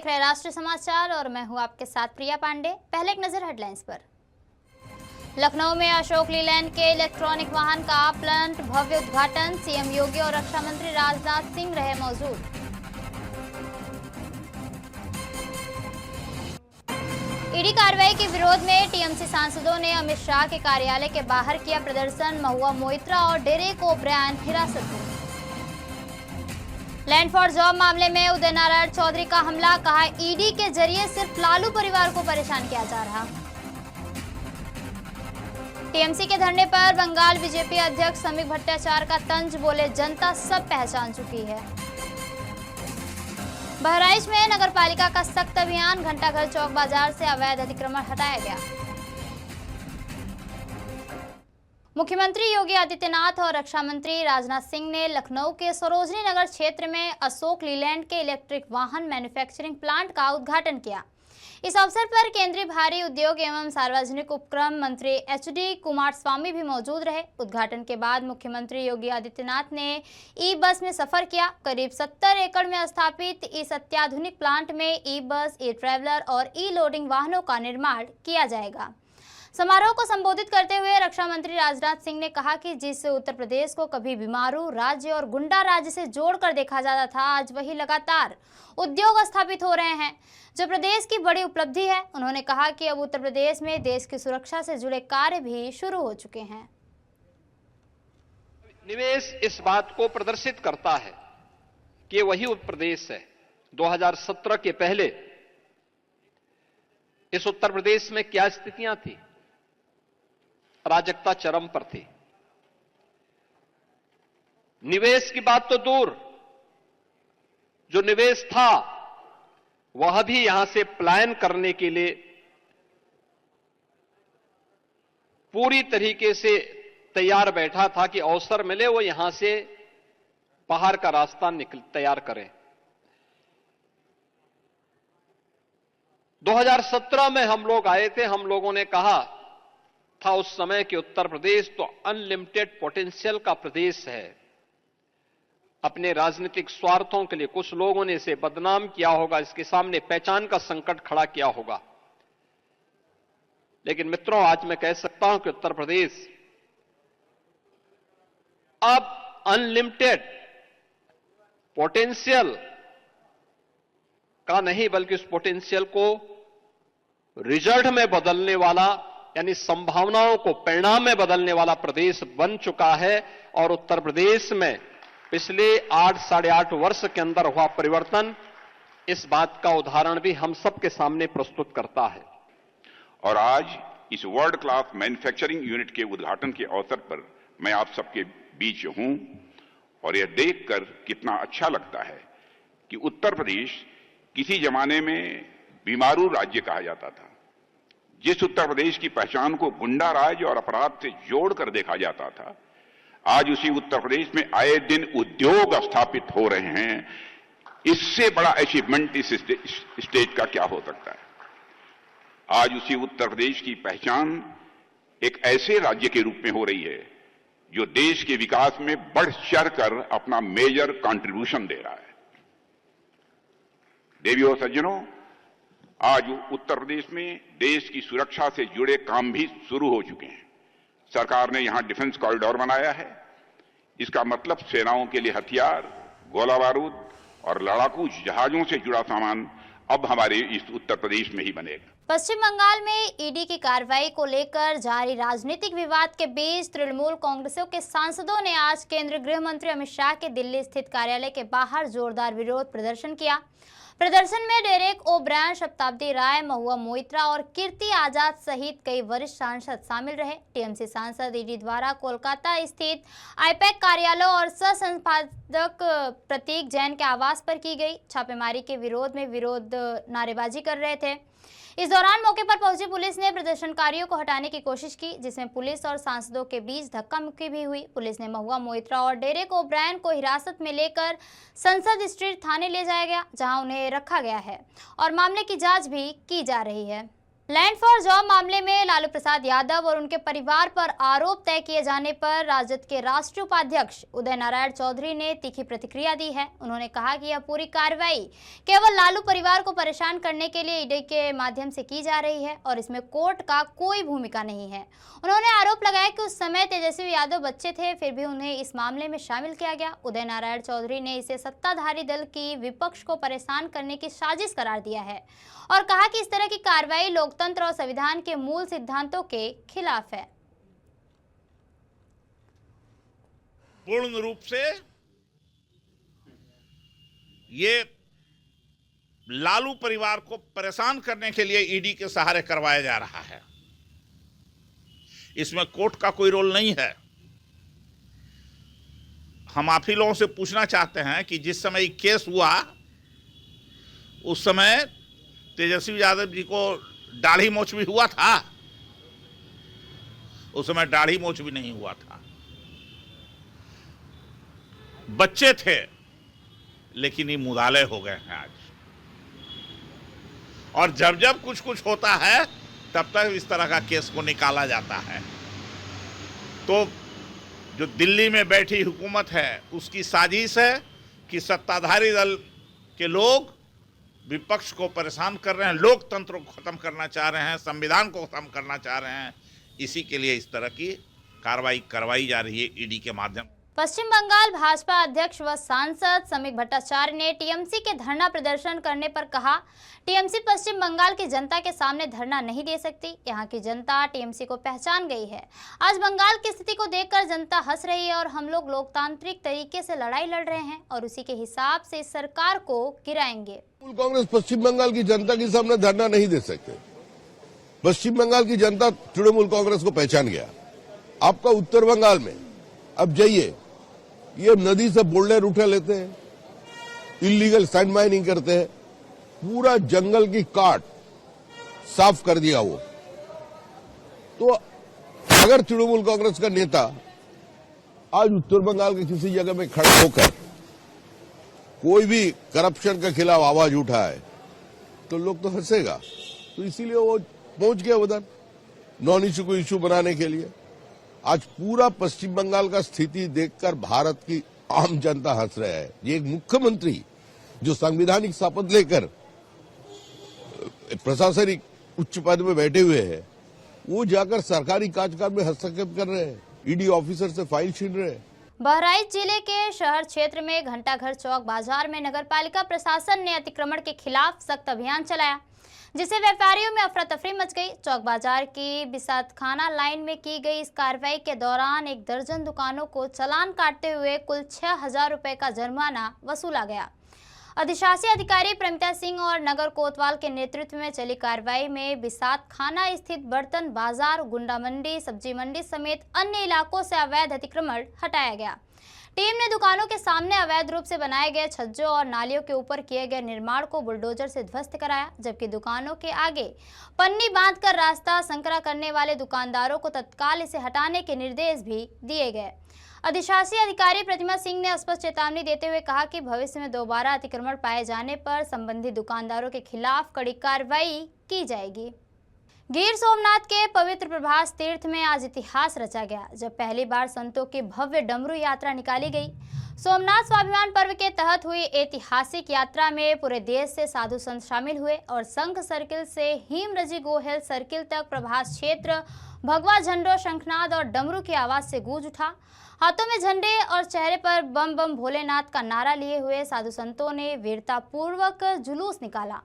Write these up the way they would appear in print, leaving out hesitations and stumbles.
देख रहे हैं राष्ट्रीय समाचार और मैं हूं आपके साथ प्रिया पांडे। पहले एक नजर हेडलाइंस पर। लखनऊ में अशोक लीलैंड के इलेक्ट्रॉनिक वाहन का प्लांट भव्य उद्घाटन, सीएम योगी और रक्षा मंत्री राजनाथ सिंह रहे मौजूद। ईडी कार्रवाई के विरोध में टीएमसी सांसदों ने अमित शाह के कार्यालय के बाहर किया प्रदर्शन, महुआ मोइत्रा और डेरेक ओब्रायन हिरासत में। लैंड फॉर जॉब मामले में उदय नारायण चौधरी का हमला, कहा ईडी के जरिए सिर्फ लालू परिवार को परेशान किया जा रहा। टीएमसी के धरने पर बंगाल बीजेपी अध्यक्ष समीक भट्टाचार्य का तंज, बोले जनता सब पहचान चुकी है। बहराइच में नगरपालिका का सख्त अभियान, घंटाघर चौक बाजार से अवैध अतिक्रमण हटाया गया। मुख्यमंत्री योगी आदित्यनाथ और रक्षा मंत्री राजनाथ सिंह ने लखनऊ के सरोजनी नगर क्षेत्र में अशोक लीलैंड के इलेक्ट्रिक वाहन मैन्युफैक्चरिंग प्लांट का उद्घाटन किया। इस अवसर पर केंद्रीय भारी उद्योग एवं सार्वजनिक उपक्रम मंत्री एचडी कुमारस्वामी भी मौजूद रहे। उद्घाटन के बाद मुख्यमंत्री योगी आदित्यनाथ ने ई बस में सफर किया। करीब 70 एकड़ में स्थापित इस अत्याधुनिक प्लांट में ई बस, ई ट्रैवलर और ई लोडिंग वाहनों का निर्माण किया जाएगा। समारोह को संबोधित करते हुए रक्षा मंत्री राजनाथ सिंह ने कहा कि जिस उत्तर प्रदेश को कभी बीमारू राज्य और गुंडा राज्य से जोड़कर देखा जाता था, आज वही लगातार उद्योग स्थापित हो रहे हैं, जो प्रदेश की बड़ी उपलब्धि है। उन्होंने कहा कि अब उत्तर प्रदेश में देश की सुरक्षा से जुड़े कार्य भी शुरू हो चुके हैं। निवेश इस बात को प्रदर्शित करता है कि वही उत्तर प्रदेश है। 2017 के पहले इस उत्तर प्रदेश में क्या स्थितियां थी? अराजकता चरम पर थी। निवेश की बात तो दूर, जो निवेश था वह भी यहां से पलायन करने के लिए पूरी तरीके से तैयार बैठा था कि अवसर मिले वो यहां से बाहर का रास्ता तैयार करें। 2017 में हम लोग आए थे, हम लोगों ने कहा था उस समय कि उत्तर प्रदेश तो अनलिमिटेड पोटेंशियल का प्रदेश है। अपने राजनीतिक स्वार्थों के लिए कुछ लोगों ने इसे बदनाम किया होगा, इसके सामने पहचान का संकट खड़ा किया होगा। लेकिन मित्रों, आज मैं कह सकता हूं कि उत्तर प्रदेश अब अनलिमिटेड पोटेंशियल का नहीं, बल्कि उस पोटेंशियल को रिजल्ट में बदलने वाला, यानी संभावनाओं को परिणाम में बदलने वाला प्रदेश बन चुका है। और उत्तर प्रदेश में पिछले 8 साढ़े 8 वर्ष के अंदर हुआ परिवर्तन इस बात का उदाहरण भी हम सबके सामने प्रस्तुत करता है। और आज इस वर्ल्ड क्लास मैन्युफैक्चरिंग यूनिट के उद्घाटन के अवसर पर मैं आप सबके बीच हूं और यह देखकर कितना अच्छा लगता है कि उत्तर प्रदेश किसी जमाने में बीमारू राज्य कहा जाता था। जिस उत्तर प्रदेश की पहचान को गुंडा राज और अपराध से जोड़कर देखा जाता था, आज उसी उत्तर प्रदेश में आए दिन उद्योग स्थापित हो रहे हैं। इससे बड़ा अचीवमेंट इस स्टेट का क्या हो सकता है? आज उसी उत्तर प्रदेश की पहचान एक ऐसे राज्य के रूप में हो रही है जो देश के विकास में बढ़ चढ़कर अपना मेजर कंट्रीब्यूशन दे रहा है। देवियों और सज्जनों, आज उत्तर प्रदेश में देश की सुरक्षा से जुड़े काम भी शुरू हो चुके हैं। सरकार ने यहां डिफेंस कॉरिडोर बनाया है। इसका मतलब सेनाओं के लिए हथियार, गोला बारूद और लड़ाकू जहाजों से जुड़ा सामान अब हमारे इस उत्तर प्रदेश में ही बनेगा। पश्चिम बंगाल में ईडी की कार्रवाई को लेकर जारी राजनीतिक विवाद के बीच तृणमूल कांग्रेसियों के सांसदों ने आज केंद्रीय गृह मंत्री अमित शाह के दिल्ली स्थित कार्यालय के बाहर जोरदार विरोध प्रदर्शन किया। प्रदर्शन में डेरेक ओब्रायन, शताब्दी राय, महुआ मोइत्रा और कीर्ति आजाद सहित कई वरिष्ठ सांसद शामिल रहे। टीएमसी सांसद ईडी द्वारा कोलकाता स्थित आईपैक कार्यालय और सह संपादक प्रतीक जैन के आवास पर की गई छापेमारी के विरोध में नारेबाजी कर रहे थे। इस दौरान मौके पर पहुंची पुलिस ने प्रदर्शनकारियों को हटाने की कोशिश की, जिसमें पुलिस और सांसदों के बीच धक्का मुक्की भी हुई। पुलिस ने महुआ मोइत्रा और डेरेक ओब्रायन को हिरासत में लेकर संसद स्ट्रीट थाने ले जाया गया, जहां उन्हें रखा गया है और मामले की जांच भी की जा रही है। लैंड फॉर जॉब मामले में लालू प्रसाद यादव और उनके परिवार पर आरोप तय किए जाने पर राजद के राष्ट्रीय उपाध्यक्ष उदय नारायण चौधरी ने तीखी प्रतिक्रिया दी है। उन्होंने कहा कि यह पूरी कार्रवाई केवल लालू परिवार को परेशान करने के लिए ईडी के माध्यम से की जा रही है और इसमें कोर्ट का कोई भूमिका नहीं है। उन्होंने आरोप लगाया कि उस समय तेजस्वी यादव बच्चे थे, फिर भी उन्हें इस मामले में शामिल किया गया। उदय नारायण चौधरी ने इसे सत्ताधारी दल की विपक्ष को परेशान करने की साजिश करार दिया है और कहा कि इस तरह की कार्रवाई लोकतंत्र और संविधान के मूल सिद्धांतों के खिलाफ है। पूर्ण रूप से ये लालू परिवार को परेशान करने के लिए ईडी के सहारे करवाया जा रहा है। इसमें कोर्ट का कोई रोल नहीं है। हम आप ही लोगों से पूछना चाहते हैं कि जिस समय केस हुआ उस समय तेजस्वी यादव जी को दाढ़ी मोछ भी हुआ था? उस समय दाढ़ी मोछ भी नहीं हुआ था। बच्चे थे, लेकिन ये मुदाले हो गए हैं आज। और जब जब कुछ कुछ होता है तब तक इस तरह का केस को निकाला जाता है। तो जो दिल्ली में बैठी हुकूमत है उसकी साजिश है कि सत्ताधारी दल के लोग विपक्ष को परेशान कर रहे हैं, लोकतंत्र को खत्म करना चाह रहे हैं, संविधान को खत्म करना चाह रहे हैं। इसी के लिए इस तरह की कार्रवाई करवाई जा रही है ईडी के माध्यम। पश्चिम बंगाल भाजपा अध्यक्ष व सांसद समीक भट्टाचार्य ने टीएमसी के धरना प्रदर्शन करने पर कहा, टीएमसी पश्चिम बंगाल की जनता के सामने धरना नहीं दे सकती। यहाँ की जनता टीएमसी को पहचान गई है। आज बंगाल की स्थिति को देखकर जनता हंस रही है और हम लोग लोकतांत्रिक तरीके से लड़ाई लड़ रहे हैं और उसी के हिसाब से इस सरकार को गिराएंगे। कांग्रेस पश्चिम बंगाल की जनता के सामने धरना नहीं दे सकते। पश्चिम बंगाल की जनता तृणमूल कांग्रेस को पहचान गया। आपका उत्तर बंगाल में अब जाइए, ये नदी से बोल्डर उठा लेते हैं, इलीगल सैंड माइनिंग करते हैं, पूरा जंगल की काट साफ कर दिया वो। तो अगर तृणमूल कांग्रेस का नेता आज उत्तर बंगाल के किसी जगह में खड़ा होकर कोई भी करप्शन के खिलाफ आवाज उठाए तो लोग तो हंसेगा। तो इसीलिए वो पहुंच गया उधर नॉन इश्यू को इश्यू बनाने के लिए। आज पूरा पश्चिम बंगाल का स्थिति देखकर भारत की आम जनता हंस रहा है। ये एक मुख्यमंत्री जो संवैधानिक शपथ लेकर प्रशासनिक उच्च पद में बैठे हुए हैं, वो जाकर सरकारी कामकाज में हस्तक्षेप कर रहे हैं, ईडी ऑफिसर से फाइल छीन रहे हैं। बहराइच जिले के शहर क्षेत्र में घंटाघर चौक बाजार में नगरपालिका प्रशासन ने अतिक्रमण के खिलाफ सख्त अभियान चलाया, जिससे व्यापारियों में अफरा तफरी मच गई। चौक बाजार की बिसात खाना लाइन में की गई इस कार्रवाई के दौरान 1 दर्जन दुकानों को चालान काटते हुए कुल 6,000 रुपए का जुर्माना वसूला गया। अधिशासी अधिकारी प्रमिता सिंह और नगर कोतवाल के नेतृत्व में चली कार्रवाई में बिसात खाना स्थित बर्तन बाजार, गुंडा मंडी, सब्जी मंडी समेत अन्य इलाकों से अवैध अतिक्रमण हटाया गया। टीम ने दुकानों के सामने अवैध रूप से बनाए गए छज्जों और नालियों के ऊपर किए गए निर्माण को बुलडोजर से ध्वस्त कराया, जबकि दुकानों के आगे पन्नी बांधकर रास्ता संकरा करने वाले दुकानदारों को तत्काल इसे हटाने के निर्देश भी दिए गए। अधिशासी अधिकारी प्रतिमा सिंह ने स्पष्ट चेतावनी देते हुए कहा कि भविष्य में दोबारा अतिक्रमण पाए जाने पर संबंधित दुकानदारों के खिलाफ कड़ी कार्रवाई की जाएगी। गिर सोमनाथ के पवित्र प्रभास तीर्थ में आज इतिहास रचा गया, जब पहली बार संतों की भव्य डमरू यात्रा निकाली गई। सोमनाथ स्वाभिमान पर्व के तहत हुई ऐतिहासिक यात्रा में पूरे देश से साधु संत शामिल हुए और संघ सर्किल से हीमरजी गोहेल सर्किल तक प्रभास क्षेत्र भगवा झंडों, शंखनाद और डमरू की आवाज से गूंज उठा। हाथों में झंडे और चेहरे पर बम बम भोलेनाथ का नारा लिए हुए साधु संतों ने वीरतापूर्वक जुलूस निकाला।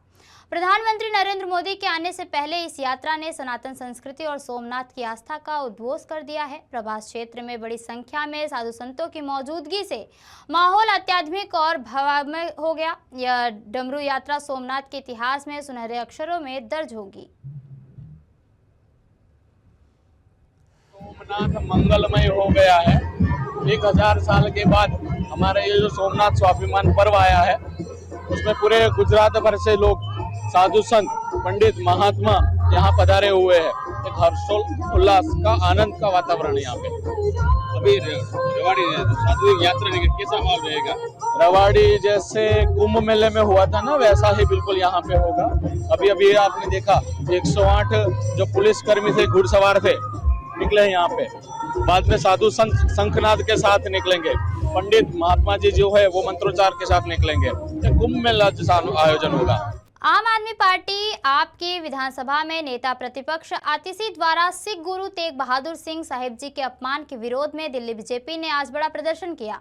प्रधानमंत्री नरेंद्र मोदी के आने से पहले इस यात्रा ने सनातन संस्कृति और सोमनाथ की आस्था का उद्घोष कर दिया है। प्रभास क्षेत्र में बड़ी संख्या में साधु संतों की मौजूदगी से माहौल अत्याधुनिक और भव्य हो गया। यह डमरू यात्रा सोमनाथ के इतिहास में सुनहरे अक्षरों में दर्ज होगी। सोमनाथ मंगलमय हो गया है। 1000 साल के बाद हमारा ये जो सोमनाथ स्वाभिमान पर्व आया है, उसमें पूरे गुजरात भर से लोग, साधु संत, पंडित, महात्मा यहाँ पधारे हुए हैं। एक हर्षोल्लास का, आनंद का वातावरण यहाँ पे। अभी रवाड़ी साधु यात्रा निकल कैसा माहौल रहेगा? रवाड़ी जैसे कुंभ मेले में हुआ था ना, वैसा ही बिल्कुल यहाँ पे होगा। अभी अभी आपने देखा 108 जो पुलिसकर्मी थे, घुड़सवार थे, निकले यहाँ पे। बाद में साधु संत शंखनाद के साथ निकलेंगे, पंडित महात्मा जी जो है वो मंत्रोच्चार के साथ निकलेंगे। कुंभ मेला जैसा आयोजन होगा। आम आदमी पार्टी आपकी विधानसभा में नेता प्रतिपक्ष आतिशी द्वारा सिख गुरु तेग बहादुर सिंह साहिब जी के अपमान के विरोध में दिल्ली बीजेपी ने आज बड़ा प्रदर्शन किया।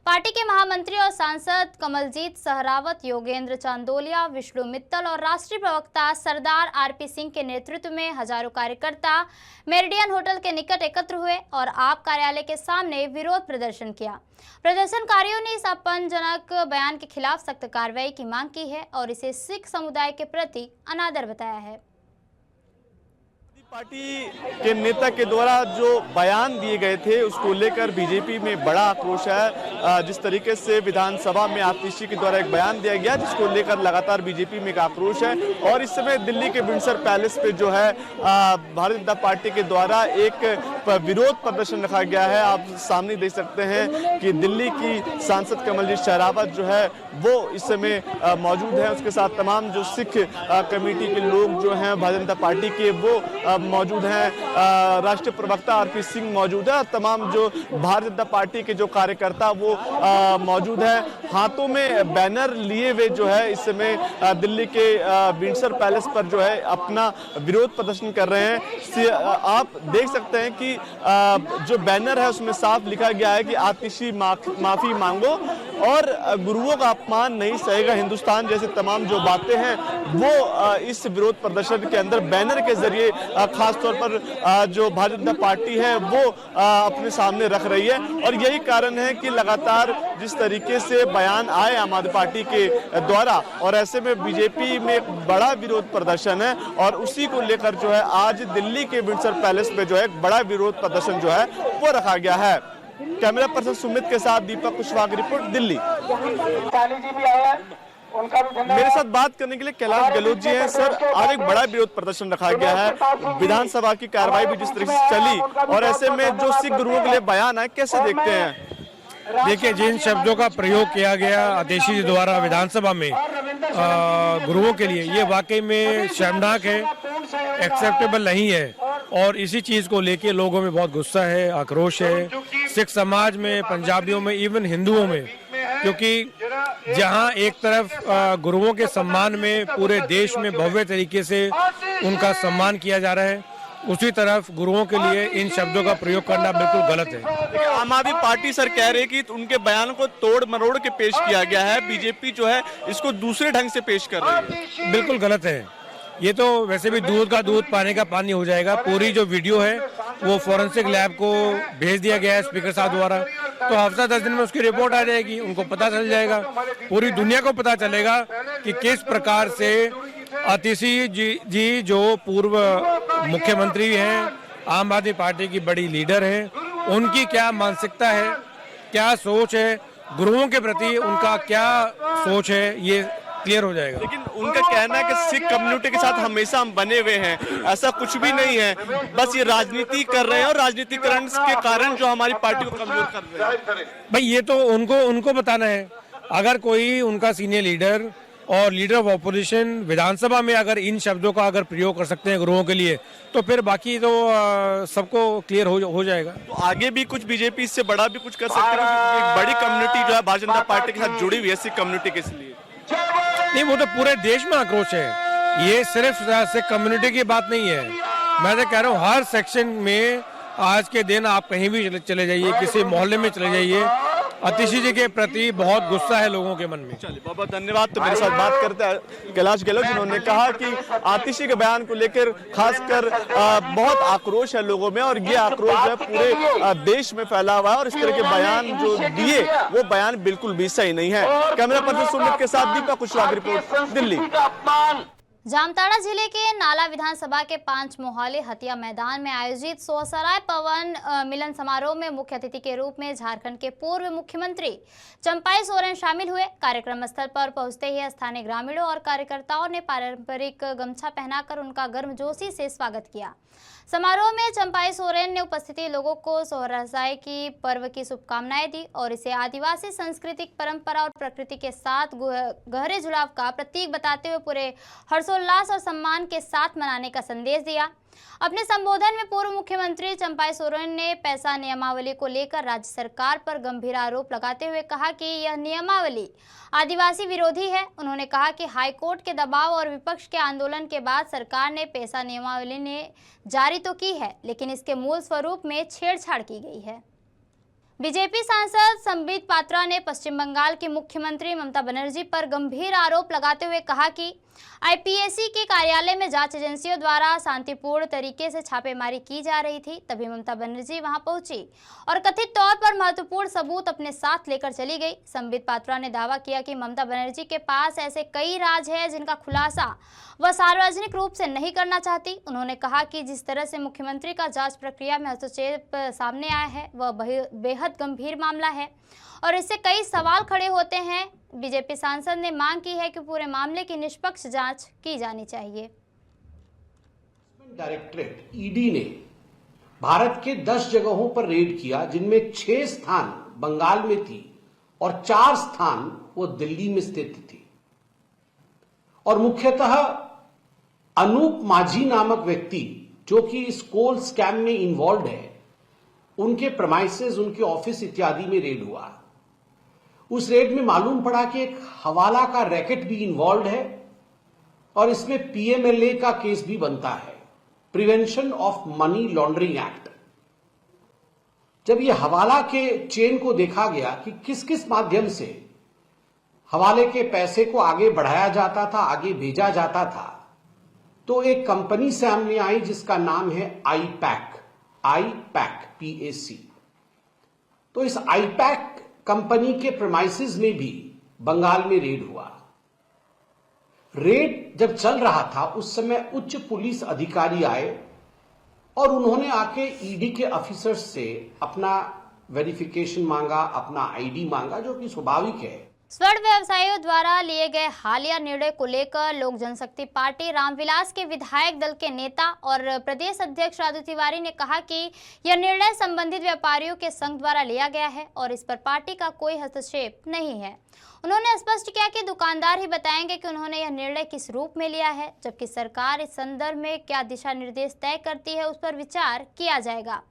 पार्टी के महामंत्री और सांसद कमलजीत सहरावत, योगेंद्र चांदोलिया, विष्णु मित्तल और राष्ट्रीय प्रवक्ता सरदार आरपी सिंह के नेतृत्व में हजारों कार्यकर्ता मेरिडियन होटल के निकट एकत्र हुए और आप कार्यालय के सामने विरोध प्रदर्शन किया। प्रदर्शनकारियों ने इस अपमानजनक बयान के खिलाफ सख्त कार्रवाई की मांग की है और इसे सिख समुदाय के प्रति अनादर बताया है। पार्टी के नेता के द्वारा जो बयान दिए गए थे उसको लेकर बीजेपी में बड़ा आक्रोश है। जिस तरीके से विधानसभा में आतिशी के द्वारा एक बयान दिया गया जिसको लेकर लगातार बीजेपी में एक आक्रोश है और इस समय दिल्ली के विंडसर पैलेस पे जो है भारतीय जनता पार्टी के द्वारा एक विरोध प्रदर्शन रखा गया है। आप सामने देख सकते हैं कि दिल्ली की सांसद कमलजीत सहरावत जो है वो इस समय मौजूद है। उसके साथ तमाम जो सिख कमेटी के लोग जो हैं भारतीय जनता पार्टी के वो मौजूद हैं। राष्ट्रीय प्रवक्ता आरपी सिंह मौजूद है और तमाम जो भारतीय जनता पार्टी के जो कार्यकर्ता वो मौजूद है। हाथों में बैनर लिए हुए जो है इस समय दिल्ली के विंडसर पैलेस पर जो है अपना विरोध प्रदर्शन कर रहे हैं। आप देख सकते हैं कि जो बैनर है उसमें साफ लिखा गया है कि आतिशी माफी मांगो और गुरुओं का अपमान नहीं सहेगा हिंदुस्तान, जैसे तमाम जो बातें हैं वो इस विरोध प्रदर्शन के अंदर बैनर के जरिए खासतौर पर जो भारतीय जनता पार्टी है वो अपने सामने रख रही है। और यही कारण है कि लगातार जिस तरीके से बयान आए आम आदमी पार्टी के द्वारा और ऐसे में बीजेपी में एक बड़ा विरोध प्रदर्शन है और उसी को लेकर जो है आज दिल्ली के विंडसर पैलेस में जो है एक बड़ा विरोध प्रदर्शन जो है वो रखा गया है। कैमरा पर्सन सुमित के साथ दीपक कुशवाहा की रिपोर्ट, दिल्ली। मेरे साथ बात करने के लिए कैलाश गहलोत जी हैं। सर, आज एक बड़ा विरोध प्रदर्शन रखा गया है, विधानसभा की कार्रवाई भी जिस तरीके से चली और ऐसे में जो सिख गुरुओं के लिए बयान आए, कैसे देखते हैं? देखिए, जिन शब्दों का प्रयोग किया गया आतिशी जी द्वारा विधानसभा में गुरुओं के लिए, ये वाकई में शर्मनाक है, एक्सेप्टेबल नहीं है और इसी चीज को लेके लोगों में बहुत गुस्सा है, आक्रोश है, सिख समाज में, पंजाबियों में, इवन हिंदुओं में। क्योंकि जहां एक तरफ गुरुओं के सम्मान में पूरे देश में भव्य तरीके से उनका सम्मान किया जा रहा है, उसी तरफ गुरुओं के लिए इन शब्दों का प्रयोग करना बिल्कुल गलत है। आम आदमी पार्टी सर कह रही है कि उनके बयान को तोड़ मरोड़ के पेश किया गया है, बीजेपी जो है इसको दूसरे ढंग से पेश कर रही है। बिल्कुल गलत है। ये तो वैसे भी दूध का दूध पानी का पानी हो जाएगा। पूरी जो वीडियो है वो फॉरेंसिक लैब को भेज दिया गया है स्पीकर साहब द्वारा, तो हफ्ता 10 दिन में उसकी रिपोर्ट आ जाएगी, उनको पता चल जाएगा, पूरी दुनिया को पता चलेगा कि किस प्रकार से आतिशी जी जो पूर्व मुख्यमंत्री हैं, आम आदमी पार्टी की बड़ी लीडर है, उनकी क्या मानसिकता है, क्या सोच है, गुरुओं के प्रति उनका क्या सोच है, ये क्लियर हो जाएगा। लेकिन उनका कहना है कि सिख कम्युनिटी के साथ हमेशा हम बने हुए हैं, ऐसा कुछ भी नहीं है, बस ये राजनीति कर रहे हैं और राजनीतिकरण के कारण जो हमारी पार्टी को कमजोर कर रहे हैं। भाई ये तो उनको बताना है। अगर कोई उनका सीनियर लीडर और लीडर ऑफ ऑपोजिशन विधानसभा में अगर इन शब्दों का अगर प्रयोग कर सकते हैं गुरुओं के लिए, तो फिर बाकी तो सबको क्लियर हो जाएगा। तो आगे भी कुछ बीजेपी इससे बड़ा भी कुछ कर सकते हैं, क्योंकि एक बड़ी कम्युनिटी जो है भारतीय जनता पार्टी के साथ जुड़ी हुई है, सिख कम्युनिटी के लिए। नहीं, वो तो पूरे देश में आक्रोश है, ये सिर्फ सिख कम्युनिटी की बात नहीं है। मैं तो कह रहा हूँ हर सेक्शन में आज के दिन आप कहीं भी चले जाइए, किसी मोहल्ले में चले जाइए, आतिशी जी के प्रति बहुत गुस्सा है लोगों के मन में। चलिए, बहुत बहुत धन्यवाद। तो मेरे साथ बात करते हैं कैलाश गहलोत, जिन्होंने कहा कि आतिशी के बयान को लेकर खासकर बहुत आक्रोश है लोगों में और ये आक्रोश है पूरे देश में फैला हुआ है और इस तरह के बयान जो दिए वो बयान बिल्कुल भी सही नहीं है। कैमरा पर्सन सुमित के साथ दीपक कुशवाहा की रिपोर्ट, दिल्ली। जामताड़ा जिले के नाला विधानसभा के 5 मोहाली हथिया मैदान में आयोजित सोहसराय पवन मिलन समारोह में मुख्य अतिथि के रूप में झारखंड के पूर्व मुख्यमंत्री चंपाई सोरेन शामिल हुए। कार्यक्रम स्थल पर पहुंचते ही स्थानीय ग्रामीणों और कार्यकर्ताओं ने पारंपरिक गमछा पहनाकर उनका गर्मजोशी से स्वागत किया। समारोह में चंपाई सोरेन ने उपस्थित लोगों को सोहराय की पर्व की शुभकामनाएं दी और इसे आदिवासी सांस्कृतिक परंपरा और प्रकृति के साथ गहरे जुड़ाव का प्रतीक बताते हुए पूरे हर्षोल्लास और सम्मान के साथ मनाने का संदेश दिया। अपने संबोधन में पूर्व मुख्यमंत्री चंपाई सोरेन ने पैसा नियमावली को लेकर राज्य सरकार पर गंभीर आरोप लगाते हुए कहा कि यह नियमावली आदिवासी विरोधी है। उन्होंने कहा कि हाईकोर्ट के दबाव और विपक्ष के आंदोलन के बाद सरकार ने पैसा नियमावली ने जारी तो की है, लेकिन इसके मूल स्वरूप में छेड़छाड़ की गई है। बीजेपी सांसद संबित पात्रा ने पश्चिम बंगाल की मुख्यमंत्री ममता बनर्जी पर गंभीर आरोप लगाते हुए कहा कि आईपीएसी के कार्यालय में जांच एजेंसियों द्वारा शांतिपूर्ण तरीके से छापेमारी की जा रही थी, तभी ममता बनर्जी वहां पहुंची और कथित तौर पर महत्वपूर्ण सबूत अपने साथ लेकर चली गई। संबित पात्रा ने दावा किया कि ममता बनर्जी के पास ऐसे कई राज हैं जिनका खुलासा वह सार्वजनिक रूप से नहीं करना चाहती। उन्होंने कहा कि जिस तरह से मुख्यमंत्री का जांच प्रक्रिया में हस्तक्षेप सामने आया है वह बेहद गंभीर मामला है और इससे कई सवाल खड़े होते हैं। बीजेपी सांसद ने मांग की है कि पूरे मामले की निष्पक्ष जांच की जानी चाहिए। डायरेक्टरेट ईडी ने भारत के 10 जगहों पर रेड किया, जिनमें 6 स्थान बंगाल में थी और 4 स्थान वो दिल्ली में स्थित थी और मुख्यतः अनूप माझी नामक व्यक्ति जो कि इस कोल स्कैम में इन्वॉल्व है, उनके प्रेमाइसेस, उनके ऑफिस इत्यादि में रेड हुआ। उस रेड में मालूम पड़ा कि एक हवाला का रैकेट भी इन्वॉल्व है और इसमें पीएमएलए का केस भी बनता है, prevention of money laundering act. जब यह हवाला के चेन को देखा गया कि किस किस माध्यम से हवाले के पैसे को आगे बढ़ाया जाता था, आगे भेजा जाता था, तो एक कंपनी सामने आई जिसका नाम है आईपैक PAC। तो इस आईपैक कंपनी के प्रेमाइसेस में भी बंगाल में रेड हुआ। रेड जब चल रहा था उस समय उच्च पुलिस अधिकारी आए और उन्होंने आके ईडी के ऑफिसर्स से अपना वेरिफिकेशन मांगा, अपना आईडी मांगा, जो कि स्वाभाविक है। स्वर्ण व्यवसायियों द्वारा लिए गए हालिया निर्णय को लेकर लोक जनशक्ति पार्टी रामविलास के विधायक दल के नेता और प्रदेश अध्यक्ष राजू तिवारी ने कहा कि यह निर्णय संबंधित व्यापारियों के संघ द्वारा लिया गया है और इस पर पार्टी का कोई हस्तक्षेप नहीं है। उन्होंने स्पष्ट किया कि दुकानदार ही बताएंगे कि उन्होंने यह निर्णय किस रूप में लिया है, जबकि सरकार इस संदर्भ में क्या दिशा निर्देश तय करती है उस पर विचार किया जाएगा।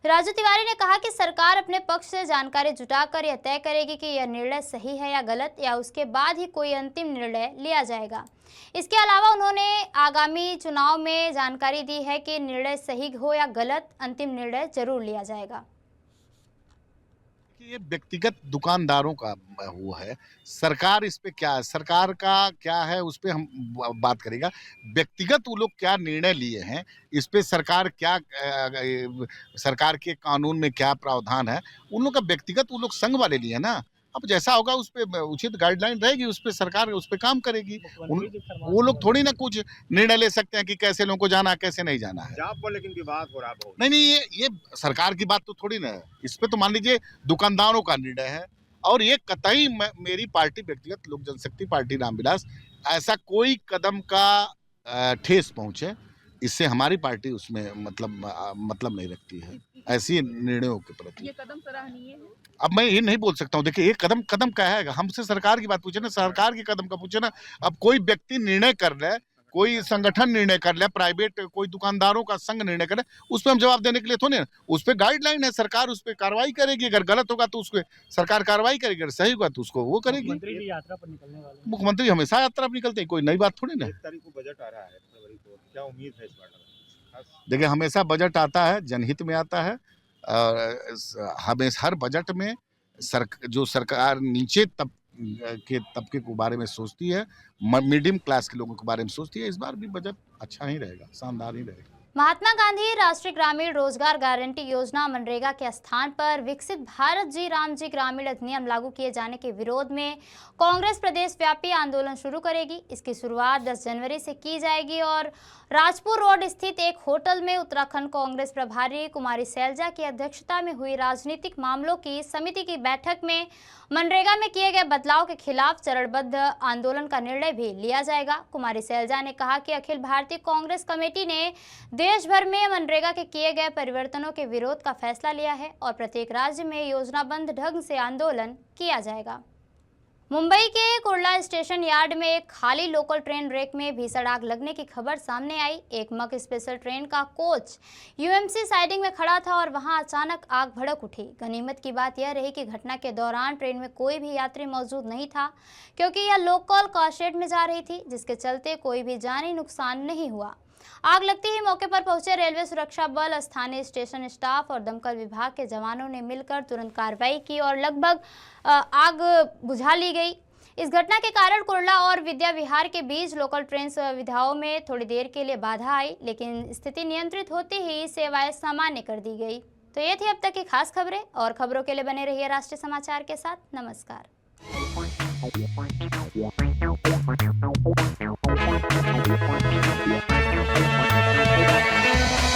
राजू तिवारी ने कहा कि सरकार अपने पक्ष से जानकारी जुटाकर यह तय करेगी कि यह निर्णय सही है या गलत, या उसके बाद ही कोई अंतिम निर्णय लिया जाएगा। इसके अलावा उन्होंने आगामी चुनाव में जानकारी दी है कि निर्णय सही हो या गलत, अंतिम निर्णय जरूर लिया जाएगा। ये व्यक्तिगत दुकानदारों का हुआ है, सरकार इस पे क्या है, सरकार का क्या है उस पे हम बात करेगा। व्यक्तिगत वो लोग क्या निर्णय लिए हैं इस पे सरकार क्या, सरकार के कानून में क्या प्रावधान है, उन लोग का व्यक्तिगत वो लोग संघ वाले लिए ना। अब जैसा होगा उस पे उचित गाइडलाइन रहेगी, उस पे सरकार उस पे काम करेगी। वो लोग थोड़ी ना कुछ निर्णय ले सकते हैं कि कैसे लोगों को जाना है कैसे नहीं जाना है। जहाँ पर लेकिन विवाद हो रहा है। नहीं, ये सरकार की बात तो थोड़ी ना है। इस पे तो मान लीजिए दुकानदारों का निर्णय है और ये कतई मेरी पार्टी व्यक्तिगत लोक जनशक्ति पार्टी रामविलास ऐसा कोई कदम का ठेस पहुंचे, इससे हमारी पार्टी उसमें मतलब नहीं रखती है ऐसी निर्णयों के प्रति। ये कदम सराहनीय है। अब मैं ये नहीं बोल सकता हूँ। देखिए ये कदम क्या है, हमसे सरकार की बात पूछे ना, सरकार के कदम का पूछे ना। अब कोई व्यक्ति निर्णय कर रहा है, कोई संगठन निर्णय कर लिया, प्राइवेट कोई दुकानदारों का संघ निर्णय कर रहा है, उस पर हम जवाब देने के लिए थोड़े, उस पर गाइडलाइन है, सरकार उस पर कार्रवाई करेगी। अगर गलत होगा तो उसको सरकार कार्रवाई करेगी, अगर सही होगा तो उसको वो करेगी। मुख्यमंत्री भी यात्रा पर निकलने वाले हैं। मुख्यमंत्री हमेशा यात्रा पर निकलते हैं, कोई नई बात थोड़ी ना। 1 तारीख को बजट आ रहा है फरवरी को, क्या उम्मीद है इस बार? देखिए हमेशा बजट आता है जनहित में आता है। हमेशा हर बजट में जो सरकार नीचे तबके के बारे में सोचती है, मीडियम क्लास के लोगों के बारे में सोचती है, इस बार भी बजट अच्छा ही रहेगा, शानदार ही रहेगा। महात्मा गांधी राष्ट्रीय ग्रामीण रोजगार गारंटी योजना मनरेगा के स्थान पर विकसित भारत जी राम जी ग्रामीण अधिनियम लागू किए जाने के विरोध में कांग्रेस प्रदेश व्यापी आंदोलन शुरू करेगी। इसकी शुरुआत 10 जनवरी से की जाएगी और राजपुर रोड स्थित एक होटल में उत्तराखंड कांग्रेस प्रभारी कुमारी सैलजा की अध्यक्षता में हुई राजनीतिक मामलों की समिति की बैठक में मनरेगा में किए गए बदलाव के खिलाफ चरणबद्ध आंदोलन का निर्णय भी लिया जाएगा। कुमारी सैलजा ने कहा कि अखिल भारतीय कांग्रेस कमेटी ने देश भर में मनरेगा के किए गए परिवर्तनों के विरोध का फैसला लिया है और प्रत्येक राज्य में योजनाबद्ध ढंग से आंदोलन किया जाएगा। मुंबई के कुर्ला स्टेशन यार्ड में एक खाली लोकल ट्रेन रेक में भीषण आग लगने की खबर सामने आई। एक मक स्पेशल ट्रेन का कोच यूएमसी साइडिंग में खड़ा था और वहां अचानक आग भड़क उठी। गनीमत की बात यह रही कि घटना के दौरान ट्रेन में कोई भी यात्री मौजूद नहीं था, क्योंकि यह लोकल कारशेड में जा रही थी, जिसके चलते कोई भी जानी नुकसान नहीं हुआ। आग लगते ही मौके पर पहुंचे रेलवे सुरक्षा बल, स्थानीय स्टेशन स्टाफ और दमकल विभाग के जवानों ने मिलकर तुरंत कार्रवाई की और लगभग आग बुझा ली गई। इस घटना के कारण कुर्ला और विद्या विहार के बीच लोकल ट्रेन सुविधाओं में थोड़ी देर के लिए बाधा आई, लेकिन स्थिति नियंत्रित होते ही सेवाएं सामान्य कर दी गई। तो ये थी अब तक की खास खबरें, और खबरों के लिए बने रहिए राष्ट्रीय समाचार के साथ। नमस्कार। We'll be right back.